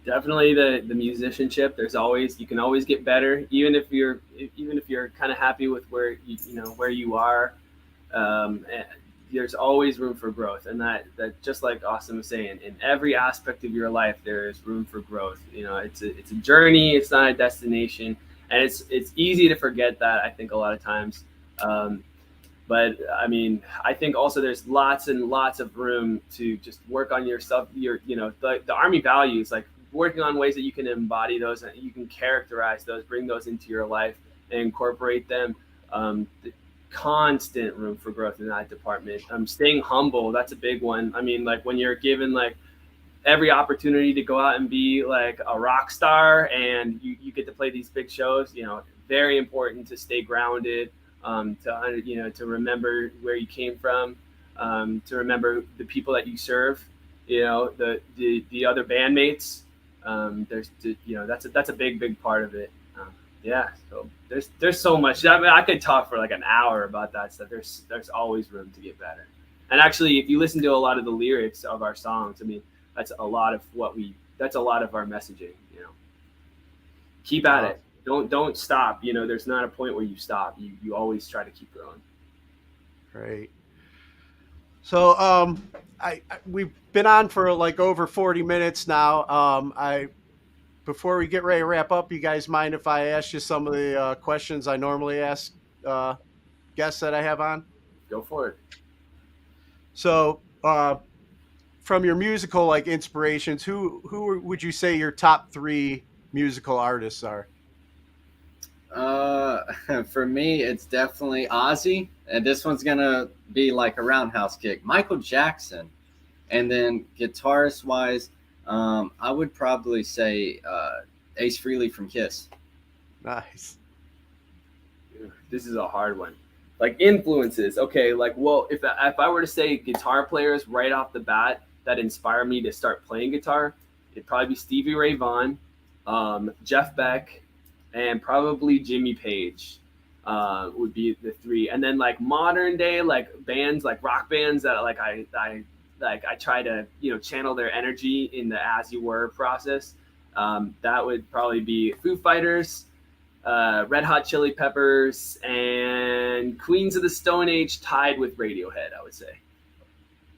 definitely the musicianship. You can always get better, even if you're kind of happy with where you are. There's always room for growth, and that just like Austin was saying, in every aspect of your life there is room for growth. It's a journey, it's not a destination, and it's easy to forget that, I think, a lot of times. But I mean, I think also there's lots and lots of room to just work on yourself. The Army values, like working on ways that you can embody those, and you can characterize those, bring those into your life, and incorporate them. The constant room for growth in that department. Staying humble, that's a big one. I mean, like when you're given like every opportunity to go out and be like a rock star, and you get to play these big shows, very important to stay grounded. To remember where you came from, to remember the people that you serve, the other bandmates. That's a big part of it. Yeah, so there's so much. I mean, I could talk for like an hour about that stuff. There's always room to get better. And actually, if you listen to a lot of the lyrics of our songs, I mean, that's a lot of our messaging. Keep at it. Don't stop. There's not a point where you stop. You always try to keep growing. Great. So we've been on for like over 40 minutes now. Before we get ready to wrap up, you guys mind if I ask you some of the questions I normally ask guests that I have on? Go for it. So, from your musical like inspirations, who would you say your top 3 musical artists are? For me, it's definitely Ozzy, and this one's gonna be like a roundhouse kick. Michael Jackson, and then guitarist wise, I would probably say Ace Frehley from Kiss. Nice. This is a hard one. Like influences, okay. Like, well, if I were to say guitar players right off the bat that inspire me to start playing guitar, it'd probably be Stevie Ray Vaughan, Jeff Beck, and probably Jimmy Page would be the 3. And then like modern day like bands, like rock bands that like I try to channel their energy in the As You Were process. That would probably be Foo Fighters, Red Hot Chili Peppers, and Queens of the Stone Age, tied with Radiohead, I would say.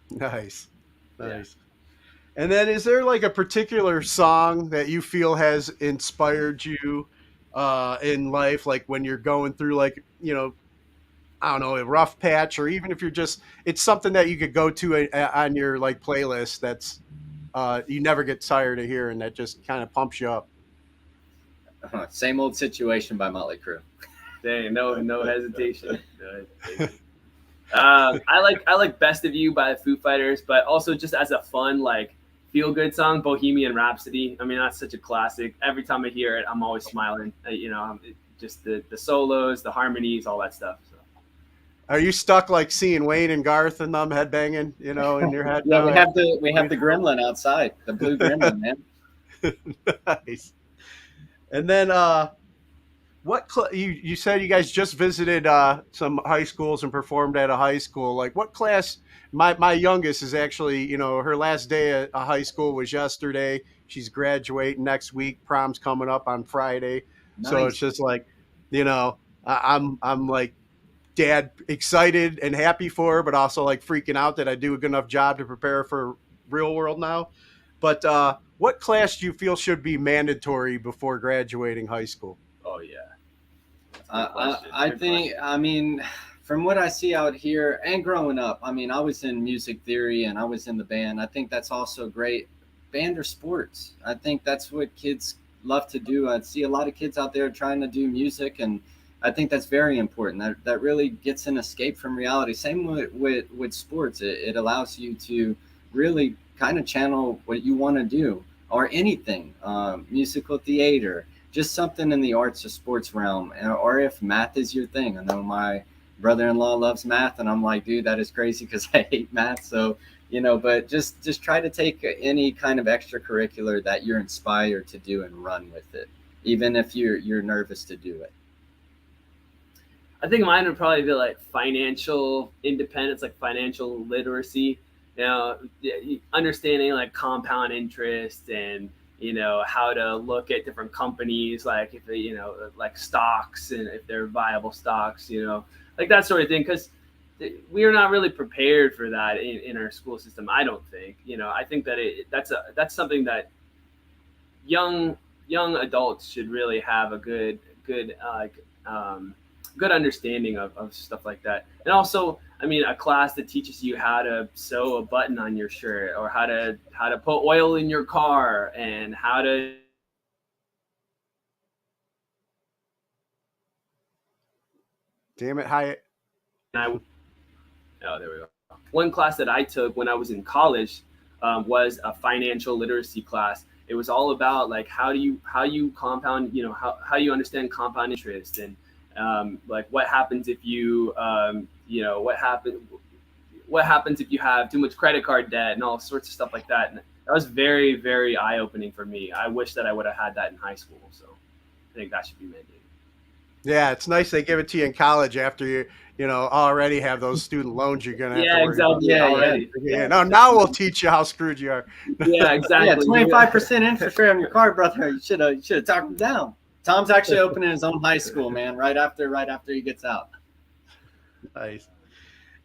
Nice. Yeah. And then, is there like a particular song that you feel has inspired you in life, like when you're going through like, I don't know, a rough patch, or even if you're just, it's something that you could go to on your like playlist that's you never get tired of hearing, that just kind of pumps you up? Same Old Situation by Motley Crue. Dang, no hesitation. I like Best of You by the Foo Fighters, but also just as a fun like feel good song, Bohemian Rhapsody. I mean, that's such a classic. Every time I hear it, I'm always smiling. Just the solos, the harmonies, all that stuff. So. Are you stuck like seeing Wayne and Garth and them headbanging, in your head? Yeah, now? we have the gremlin outside, the blue gremlin, man. Nice. And then you said you guys just visited some high schools and performed at a high school. Like what class? My youngest is actually, her last day at high school was yesterday. She's graduating next week. Prom's coming up on Friday. So it's Nice. just like, I'm like dad excited and happy for her, but also like freaking out that I do a good enough job to prepare for real world now. But what class do you feel should be mandatory before graduating high school? Oh yeah. I think, I mean, from what I see out here and growing up, I mean, I was in music theory and I was in the band. I think that's also great. Band or sports. I think that's what kids love to do. I see a lot of kids out there trying to do music, and I think that's very important. That really gets an escape from reality. Same with sports. It allows you to really kind of channel what you want to do, or anything, musical theater, just something in the arts or sports realm. Or if math is your thing. I know my brother-in-law loves math, and I'm like, dude, that is crazy because I hate math. So, but just try to take any kind of extracurricular that you're inspired to do and run with it, even if you're nervous to do it. I think mine would probably be like financial independence, like financial literacy. Understanding like compound interest and how to look at different companies, like if they, like stocks and if they're viable stocks, like that sort of thing. Because we are not really prepared for that in our school system. I don't think. I think that that's something that young adults should really have a good good understanding of stuff like that. And also, I mean, a class that teaches you how to sew a button on your shirt, or how to put oil in your car, and how to Damn it, Hyatt. oh, there we go. One class that I took when I was in college was a financial literacy class. It was all about like how you compound, how you understand compound interest, and like what happens if you what happens if you have too much credit card debt and all sorts of stuff like that. And that was very, very eye opening for me. I wish that I would have had that in high school. So I think that should be mandated. Yeah, it's nice they give it to you in college after you already have those student loans you're gonna have to worry exactly. about. Already. Yeah. Now we'll teach you how screwed you are. Yeah, exactly. Yeah, 25% interest rate on your car, brother. You should have talked him down. Tom's actually opening his own high school, man. Right after he gets out. Nice.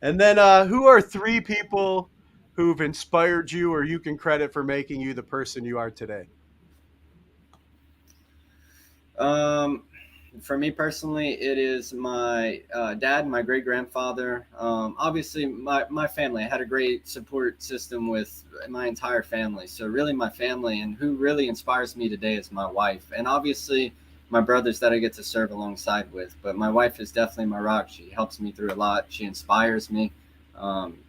And then, who are 3 people who've inspired you, or you can credit for making you the person you are today? For me personally, it is my dad, my great grandfather. Obviously, my family. I had a great support system with my entire family. So really, my family, and who really inspires me today is my wife, and obviously my brothers that I get to serve alongside with. But my wife is definitely my rock. She helps me through a lot. She inspires me.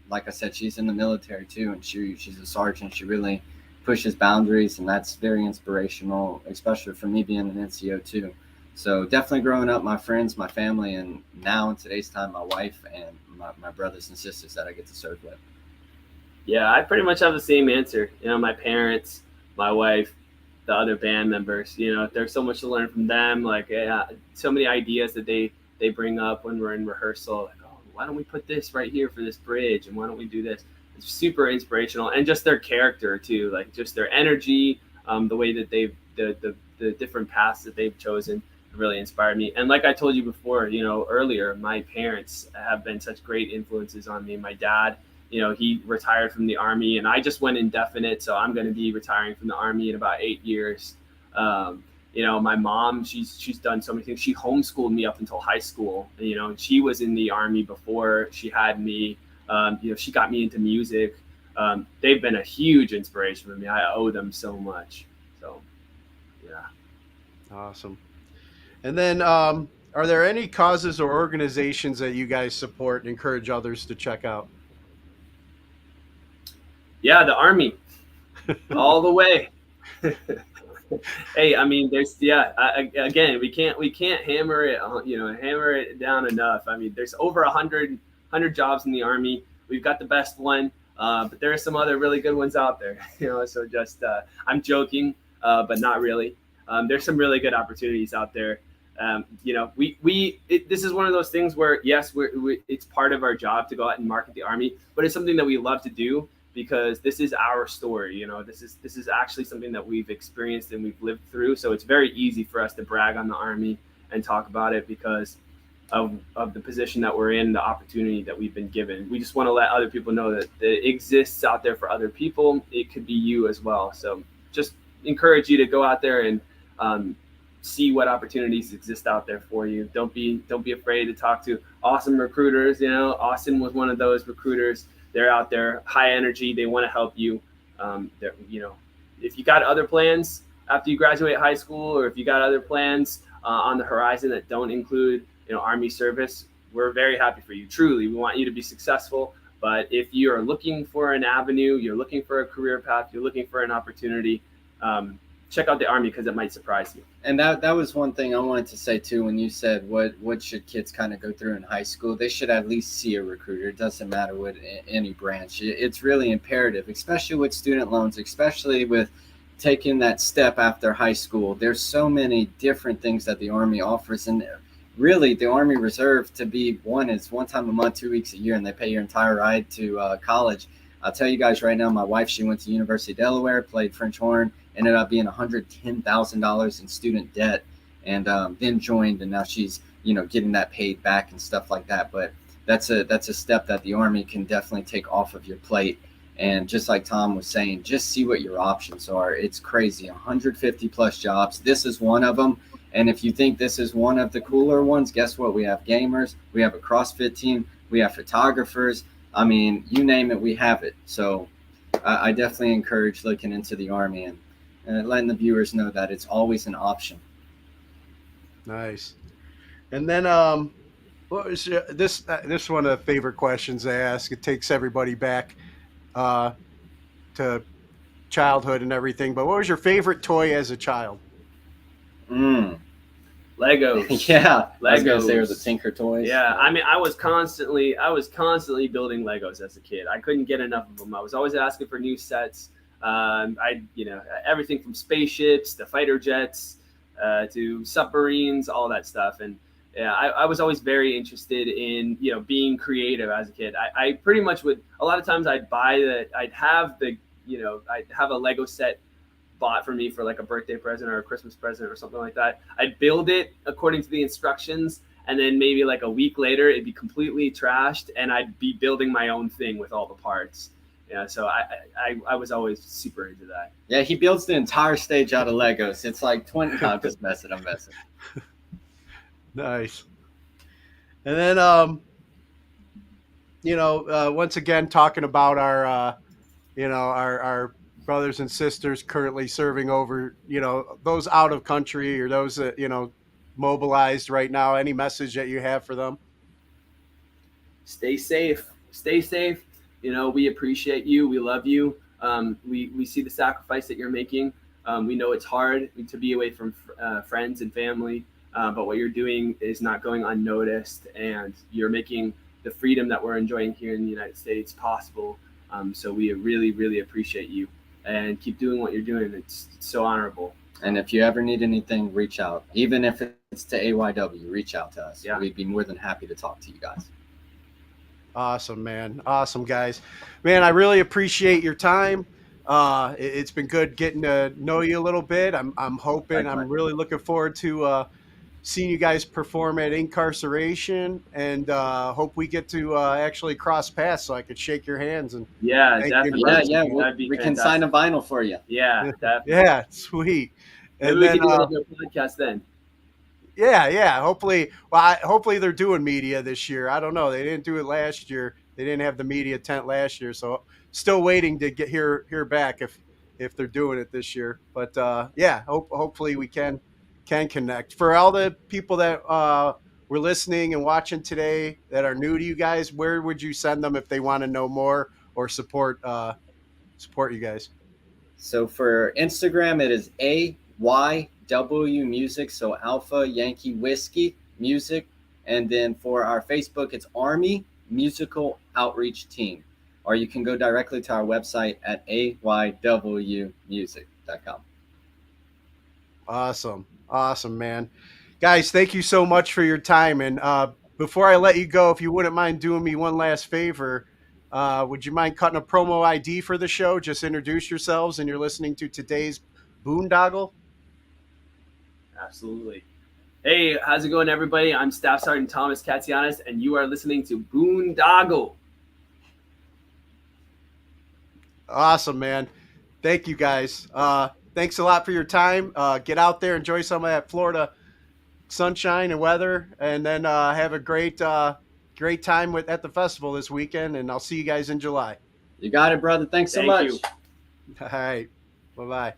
Like I said, she's in the military too, and she's a sergeant. She really pushes boundaries, and that's very inspirational, especially for me being an NCO too. So definitely growing up, my friends, my family, and now in today's time, my wife and my brothers and sisters that I get to serve with. Yeah, I pretty much have the same answer. My parents, my wife, the other band members. There's so much to learn from them. Like, so many ideas that they bring up when we're in rehearsal. Like, oh, why don't we put this right here for this bridge, and why don't we do this? It's super inspirational, and just their character too, like just their energy, the way that the different paths that they've chosen really inspired me. And like I told you before, earlier, my parents have been such great influences on me. My dad, he retired from the Army, and I just went indefinite, so I'm going to be retiring from the Army in about 8 years. My mom, she's done so many things. She homeschooled me up until high school. She was in the Army before she had me. She got me into music. They've been a huge inspiration for me. I owe them so much. So, yeah. Awesome. And then Are there any causes or organizations that you guys support and encourage others to check out? Yeah, the Army, all the way. Hey, I mean, there's again, we can't hammer it, hammer it down enough. I mean, there's over 100 jobs in the Army. We've got the best one, but there are some other really good ones out there. So just I'm joking, but not really. There's some really good opportunities out there. This is one of those things where yes, it's part of our job to go out and market the Army, but it's something that we love to do because this is our story. This is actually something that we've experienced and we've lived through. So it's very easy for us to brag on the Army and talk about it because of the position that we're in, the opportunity that we've been given. We just want to let other people know that it exists out there for other people. It could be you as well. So just encourage you to go out there and see what opportunities exist out there for you. Don't be afraid to talk to awesome recruiters. Austin was one of those recruiters. They're out there, high energy. They want to help you. If you got other plans after you graduate high school, or if you got other plans on the horizon that don't include, Army service, we're very happy for you. Truly, we want you to be successful. But if you are looking for an avenue, you're looking for a career path, you're looking for an opportunity, check out the Army because it might surprise you. And that was one thing I wanted to say too. When you said what should kids kind of go through in high school, they should at least see a recruiter. It doesn't matter what any branch. It's really imperative, especially with student loans, especially with taking that step after high school. There's so many different things that the Army offers, and really the Army Reserve to be is one time a month, 2 weeks a year, and they pay your entire ride to college. I'll tell you guys right now, my wife, she went to University of Delaware, played French horn, ended up being $110,000 in student debt, and then joined, and now she's getting that paid back and stuff like that. But that's a step that the Army can definitely take off of your plate. And just like Tom was saying, just see what your options are. It's crazy, 150 plus jobs. This is one of them. And if you think this is one of the cooler ones, guess what? We have gamers, we have a CrossFit team, we have photographers. I mean, you name it, we have it. So I definitely encourage looking into the Army and letting the viewers know that it's always an option. Nice. And then what was this one of the favorite questions I ask? It takes everybody back to childhood and everything. But what was your favorite toy as a child? Legos. Yeah, Legos. They were the Tinker toys. Yeah, I mean, I was constantly building Legos as a kid. I couldn't get enough of them. I was always asking for new sets. Everything from spaceships to fighter jets to submarines, all that stuff. And yeah, I was always very interested in being creative as a kid. I pretty much would, a lot of times I'd have a Lego set bought for me for like a birthday present or a Christmas present or something like that. I'd build it according to the instructions, and then maybe like a week later it'd be completely trashed, and I'd be building my own thing with all the parts. Yeah, so I was always super into that. Yeah, he builds the entire stage out of Legos. It's like 20 times just messing. I'm messing. Nice. And then once again talking about our our brothers and sisters currently serving over, those out of country or those that, mobilized right now. Any message that you have for them? Stay safe. We appreciate you. We love you. We see the sacrifice that you're making. We know it's hard to be away from friends and family, but what you're doing is not going unnoticed, and you're making the freedom that we're enjoying here in the United States possible. So we really, really appreciate you, and keep doing what you're doing. It's so honorable. And if you ever need anything, reach out. Even if it's to AYW, reach out to us. Yeah. We'd be more than happy to talk to you guys. Awesome, man. Awesome, guys. Man, I really appreciate your time. It's been good getting to know you a little bit. I'm hoping, I'm really looking forward to seeing you guys perform at Inkcarceration, and hope we get to actually cross paths so I could shake your hands. And yeah, definitely. We can sign a vinyl for you. Yeah, definitely. Yeah, sweet. And maybe we can do a podcast then. Yeah. Hopefully they're doing media this year. I don't know. They didn't do it last year. They didn't have the media tent last year, so still waiting to hear back if they're doing it this year. But hopefully we can can connect. For all the people that were listening and watching today that are new to you guys, where would you send them if they want to know more or support you guys? So for Instagram, it is AYW Music, so Alpha Yankee Whiskey Music. And then for our Facebook, it's Army Musical Outreach Team. Or you can go directly to our website at aywmusic.com. Awesome, man. Guys, thank you so much for your time. And before I let you go, if you wouldn't mind doing me one last favor, would you mind cutting a promo ID for the show? Just introduce yourselves, and you're listening to today's Boondoggle. Absolutely. Hey, how's it going, everybody? I'm Staff Sergeant Thomas Katsianis, and you are listening to Boondoggle. Awesome, man. Thank you, guys. Thanks a lot for your time. Get out there, enjoy some of that Florida sunshine and weather, and then have a great time at the festival this weekend, and I'll see you guys in July. You got it, brother. Thanks so much. You. All right. Bye-bye.